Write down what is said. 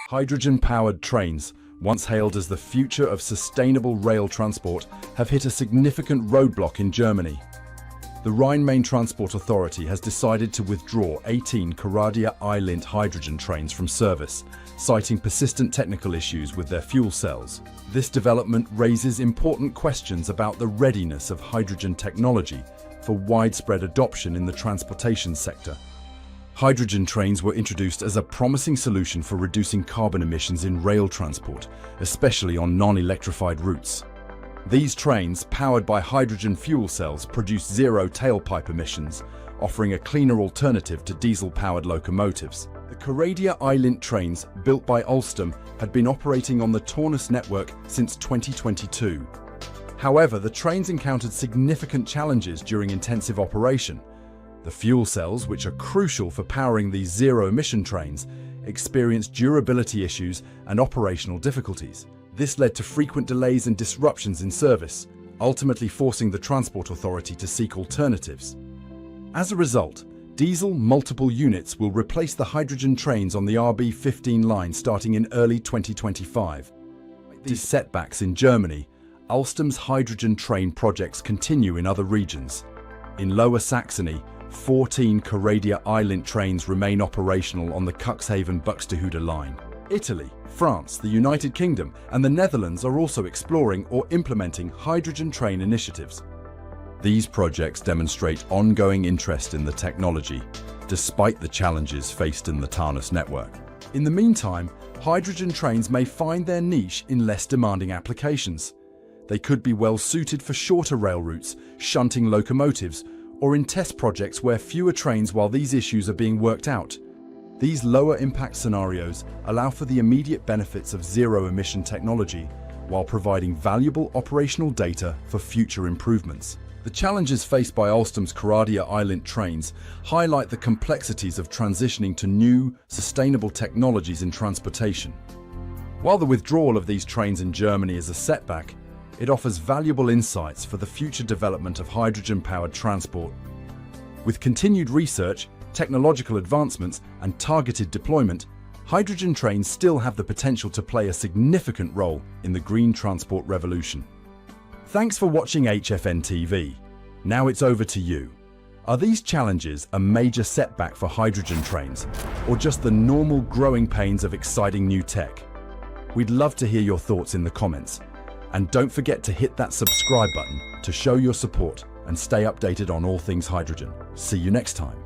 Hydrogen-powered trains, once hailed as the future of sustainable rail transport, have hit a significant roadblock in Germany. The Rhine-Main Transport Authority has decided to withdraw 18 Coradia-Eilint hydrogen trains from service, citing persistent technical issues with their fuel cells. This development raises important questions about the readiness of hydrogen technology for widespread adoption in the transportation sector. Hydrogen trains were introduced as a promising solution for reducing carbon emissions in rail transport, especially on non-electrified routes. These trains, powered by hydrogen fuel cells, produce zero tailpipe emissions, offering a cleaner alternative to diesel-powered locomotives. The Coradia-Eilint trains, built by Alstom, had been operating on the Taunus network since 2022. However, the trains encountered significant challenges during intensive operation. The fuel cells, which are crucial for powering these zero-emission trains, experienced durability issues and operational difficulties. This led to frequent delays and disruptions in service, ultimately forcing the Transport Authority to seek alternatives. As a result, diesel multiple units will replace the hydrogen trains on the RB15 line starting in early 2025. These setbacks in Germany, Alstom's hydrogen train projects continue in other regions. In Lower Saxony, 14 Coradia-Eilint trains remain operational on the Cuxhaven-Buxtehude line. Italy, France, the United Kingdom, and the Netherlands are also exploring or implementing hydrogen train initiatives. These projects demonstrate ongoing interest in the technology, despite the challenges faced in the Taunus network. In the meantime, hydrogen trains may find their niche in less demanding applications. They could be well suited for shorter rail routes, shunting locomotives, or in test projects where fewer trains while these issues are being worked out. These lower impact scenarios allow for the immediate benefits of zero-emission technology while providing valuable operational data for future improvements. The challenges faced by Alstom's Coradia-Eilint trains highlight the complexities of transitioning to new, sustainable technologies in transportation. While the withdrawal of these trains in Germany is a setback, it offers valuable insights for the future development of hydrogen-powered transport. With continued research, technological advancements, and targeted deployment, hydrogen trains still have the potential to play a significant role in the green transport revolution. Thanks for watching HFN TV. Now it's over to you. Are these challenges a major setback for hydrogen trains, or just the normal growing pains of exciting new tech? We'd love to hear your thoughts in the comments. And don't forget to hit that subscribe button to show your support and stay updated on all things hydrogen. See you next time.